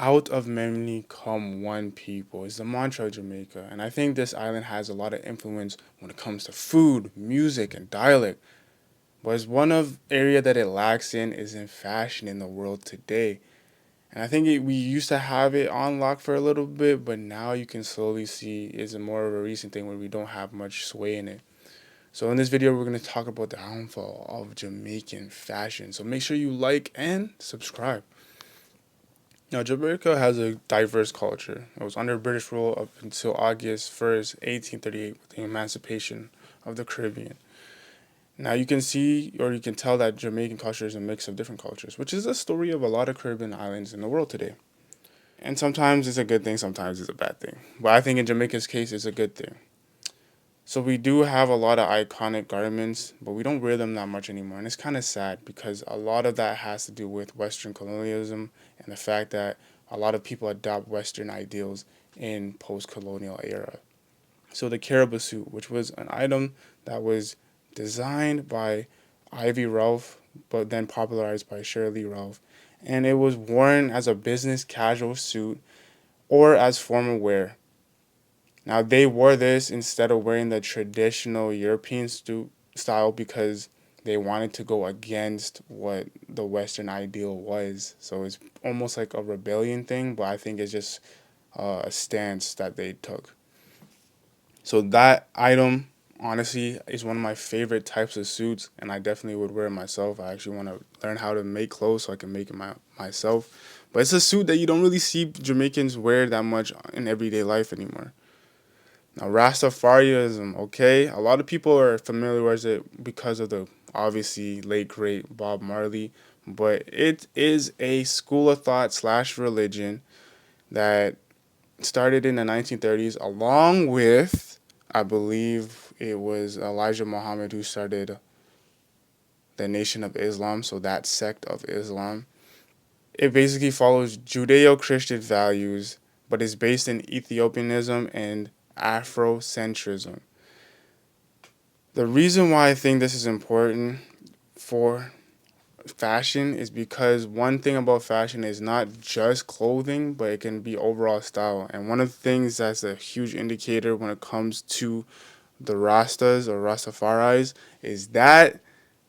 out of many come one people is the mantra of Jamaica. And I think this island has a lot of influence when it comes to food, music, and dialect. But it's one of area that it lacks in is in fashion in the world today. And I think we used to have it on lock for a little bit, but now you can slowly see it's a more of a recent thing where we don't have much sway in it. So in this video, we're going to talk about the downfall of Jamaican fashion. So make sure you like and subscribe. Now, Jamaica has a diverse culture. It was under British rule up until August 1st, 1838, with the emancipation of the Caribbean. Now, you can see or you can tell that Jamaican culture is a mix of different cultures, which is the story of a lot of Caribbean islands in the world today. And sometimes it's a good thing, sometimes it's a bad thing. But I think in Jamaica's case, it's a good thing. So we do have a lot of iconic garments, but we don't wear them that much anymore. And it's kind of sad because a lot of that has to do with Western colonialism and the fact that a lot of people adopt Western ideals in post-colonial era. So the caribou suit, which was an item that was designed by Ivy Ralph, but then popularized by Shirley Ralph, and it was worn as a business casual suit or as formal wear. Now, they wore this instead of wearing the traditional European style because they wanted to go against what the Western ideal was. So it's almost like a rebellion thing, but I think it's just a stance that they took. So that item, honestly, is one of my favorite types of suits, and I definitely would wear it myself. I actually want to learn how to make clothes so I can make it myself. But it's a suit that you don't really see Jamaicans wear that much in everyday life anymore. Now, Rastafarianism, okay? A lot of people are familiar with it because of the obviously late great Bob Marley, but it is a school of thought slash religion that started in the 1930s, along with, I believe it was Elijah Muhammad who started the Nation of Islam, so that sect of Islam. It basically follows Judeo-Christian values, but is based in Ethiopianism and Afrocentrism. The reason why I think this is important for fashion is because one thing about fashion is not just clothing, but it can be overall style. And one of the things that's a huge indicator when it comes to the Rastas or Rastafaris is that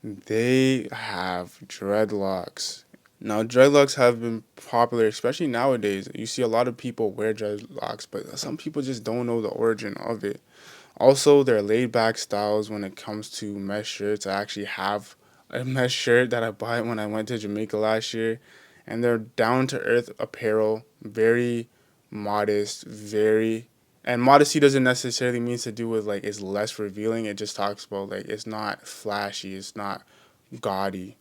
they have dreadlocks. Now, dreadlocks have been popular, especially nowadays. You see a lot of people wear dreadlocks, but some people just don't know the origin of it. Also, their laid back styles when it comes to mesh shirts. I actually have a mesh shirt that I bought when I went to Jamaica last year, and they're down to earth apparel, very modest, very. And modesty doesn't necessarily mean to do with like it's less revealing. It just talks about like it's not flashy, it's not gaudy.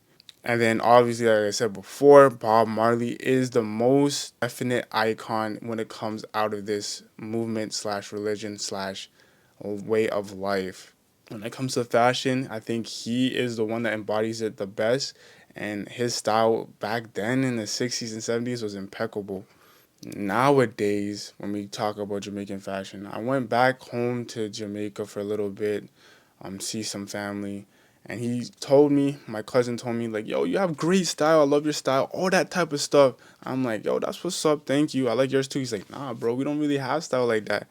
And then obviously, like I said before, Bob Marley is the most definite icon when it comes out of this movement slash religion slash way of life. When it comes to fashion, I think he is the one that embodies it the best. And his style back then in the 60s and 70s was impeccable. Nowadays, when we talk about Jamaican fashion, I went back home to Jamaica for a little bit, see some family. And he told me, my cousin told me, like, yo, you have great style. I love your style. All that type of stuff. I'm like, yo, that's what's up. Thank you. I like yours too. He's like, nah, bro, we don't really have style like that.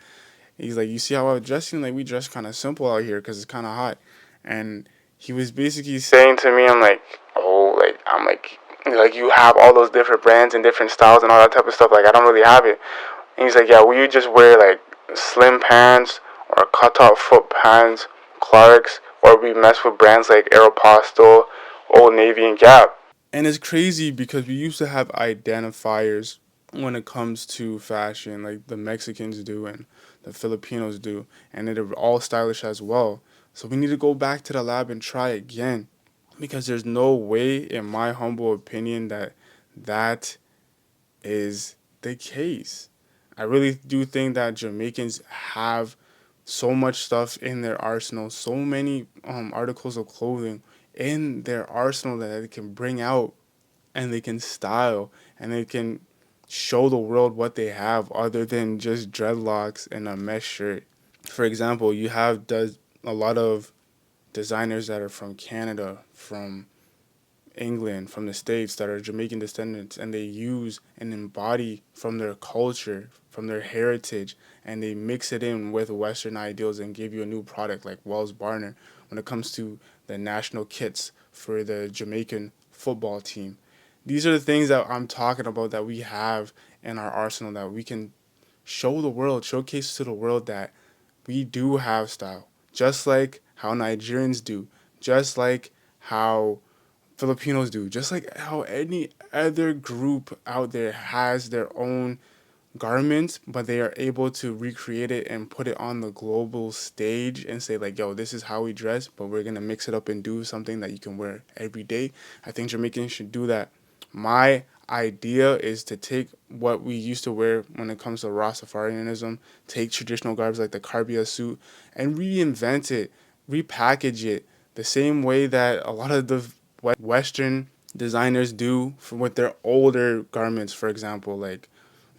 He's like, you see how I'm dressing? Like, we dress kind of simple out here because it's kind of hot. And he was basically saying to me, I'm like, oh, like you have all those different brands and different styles and all that type of stuff. Like, I don't really have it. And he's like, yeah, will you just wear like slim pants or cut off foot pants, Clarks, or we mess with brands like Aeropostale, Old Navy, and Gap. And it's crazy because we used to have identifiers when it comes to fashion, like the Mexicans do and the Filipinos do, and they're all stylish as well. So we need to go back to the lab and try again because there's no way, in my humble opinion, that that is the case. I really do think that Jamaicans have so much stuff in their arsenal, so many articles of clothing in their arsenal that they can bring out and they can style and they can show the world what they have other than just dreadlocks and a mesh shirt. For example, you have a lot of designers that are from Canada, from England, from the States, that are Jamaican descendants, and they use and embody from their culture, from their heritage, and they mix it in with Western ideals and give you a new product like Wells Barner when it comes to the national kits for the Jamaican football team. These are the things that I'm talking about that we have in our arsenal that we can show the world, showcase to the world that we do have style, just like how Nigerians do, just like how Filipinos do, just like how any other group out there has their own garments, but they are able to recreate it and put it on the global stage and say like, yo, this is how we dress, but we're gonna mix it up and do something that you can wear every day. I think Jamaicans should do that. My idea is to take what we used to wear when it comes to Rastafarianism, take traditional garbs like the caribas suit, and reinvent it, repackage it the same way that a lot of the Western designers do with their older garments. For example, like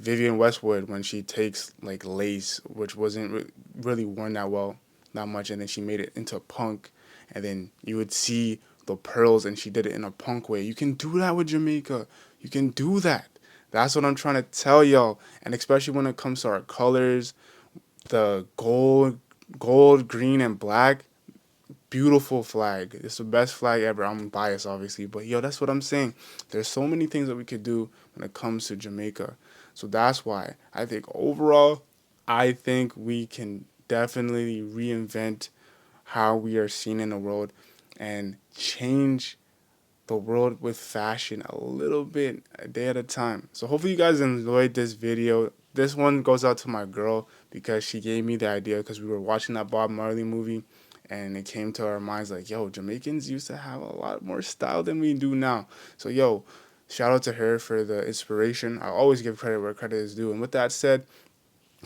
Vivienne Westwood, when she takes like lace, which wasn't really worn that much, and then she made it into punk, and then you would see the pearls, and she did it in a punk way. You can do that with Jamaica. You can do that. That's what I'm trying to tell y'all, and especially when it comes to our colors, the gold, green, and black. Beautiful flag. It's the best flag ever. I'm biased, obviously, but yo, that's what I'm saying. There's so many things that we could do when it comes to Jamaica. So that's why I think overall, I think we can definitely reinvent how we are seen in the world and change the world with fashion a little bit a day at a time. So hopefully you guys enjoyed this video. This one goes out to my girl because she gave me the idea because we were watching that Bob Marley movie and it came to our minds like, yo, Jamaicans used to have a lot more style than we do now. So yo, shout out to her for the inspiration. I always give credit where credit is due. And with that said,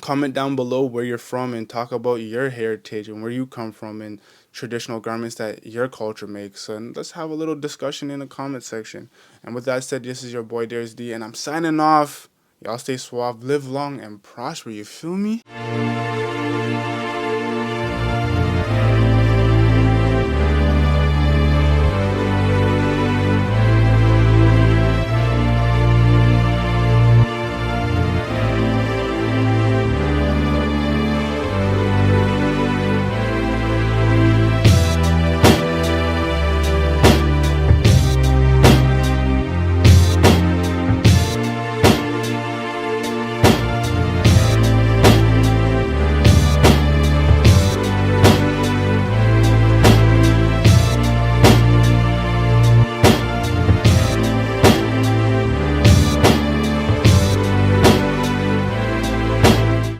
comment down below where you're from and talk about your heritage and where you come from and traditional garments that your culture makes. And let's have a little discussion in the comment section. And with that said, this is your boy Darius D, and I'm signing off. Y'all stay suave, live long, and prosper. You feel me?